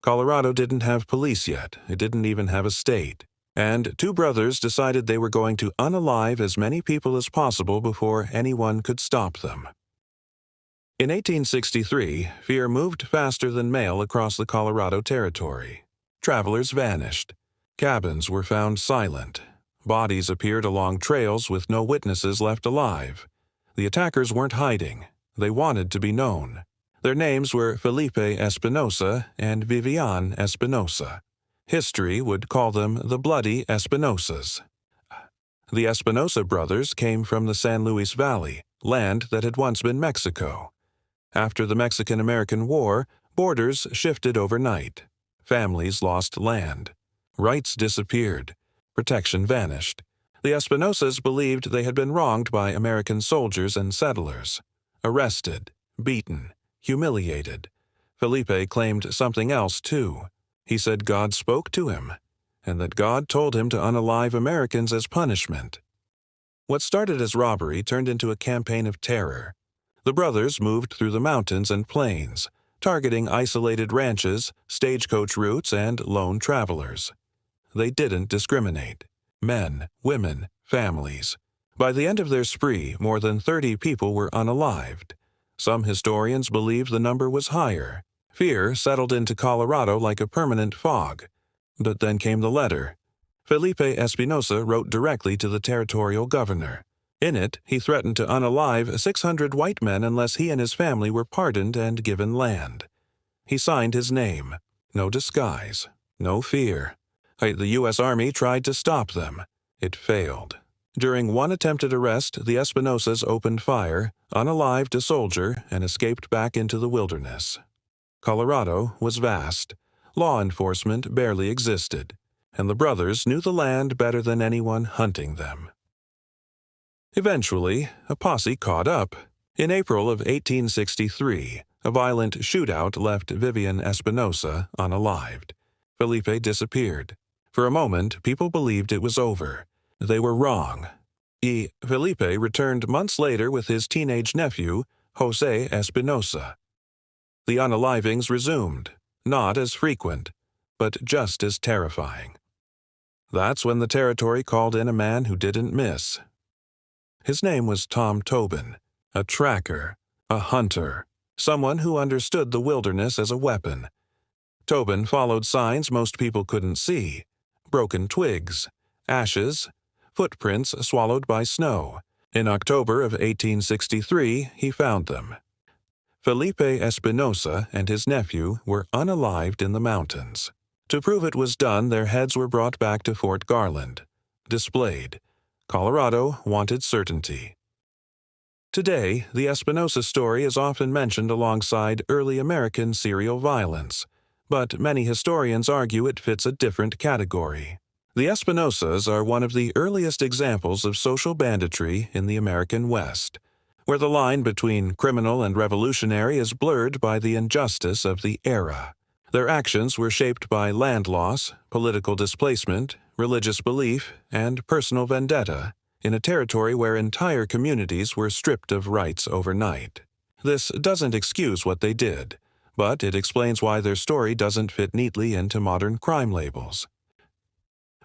Colorado didn't have police yet. It didn't even have a state. And two brothers decided they were going to unalive as many people as possible before anyone could stop them. In 1863, fear moved faster than mail across the Colorado Territory. Travelers vanished. Cabins were found silent. Bodies appeared along trails with no witnesses left alive. The attackers weren't hiding. They wanted to be known. Their names were Felipe Espinosa and Vivian Espinosa. History would call them the Bloody Espinosas. The Espinosa brothers came from the San Luis Valley, land that had once been Mexico. After the Mexican-American War, borders shifted overnight. Families lost land. Rights disappeared. Protection vanished. The Espinosas believed they had been wronged by American soldiers and settlers. Arrested, beaten, humiliated. Felipe claimed something else, too. He said God spoke to him, and that God told him to unalive Americans as punishment. What started as robbery turned into a campaign of terror. The brothers moved through the mountains and plains, targeting isolated ranches, stagecoach routes, and lone travelers. They didn't discriminate. Men, women, families. By the end of their spree, more than 30 people were unalived. Some historians believe the number was higher. Fear settled into Colorado like a permanent fog. But then came the letter. Felipe Espinosa wrote directly to the territorial governor. In it, he threatened to unalive 600 white men unless he and his family were pardoned and given land. He signed his name. No disguise. No fear. The U.S. Army tried to stop them. It failed. During one attempted arrest, the Espinosas opened fire, unalived a soldier, and escaped back into the wilderness. Colorado was vast. Law enforcement barely existed, and the brothers knew the land better than anyone hunting them. Eventually, a posse caught up. In April of 1863, a violent shootout left Vivian Espinosa unalived. Felipe disappeared. For a moment, people believed it was over. They were wrong. Felipe returned months later with his teenage nephew, Jose Espinosa. The unalivings resumed, not as frequent, but just as terrifying. That's when the territory called in a man who didn't miss. His name was Tom Tobin, a tracker, a hunter, someone who understood the wilderness as a weapon. Tobin followed signs most people couldn't see: broken twigs, ashes, footprints swallowed by snow. In October of 1863, he found them. Felipe Espinosa and his nephew were unalived in the mountains. To prove it was done, their heads were brought back to Fort Garland, displayed. Colorado wanted certainty. Today, the Espinosa story is often mentioned alongside early American serial violence, but many historians argue it fits a different category. The Espinosas are one of the earliest examples of social banditry in the American West, where the line between criminal and revolutionary is blurred by the injustice of the era. Their actions were shaped by land loss, political displacement, religious belief, and personal vendetta, in a territory where entire communities were stripped of rights overnight. This doesn't excuse what they did, but it explains why their story doesn't fit neatly into modern crime labels.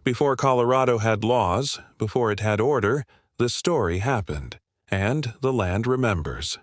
Before Colorado had laws, before it had order, this story happened, and the land remembers.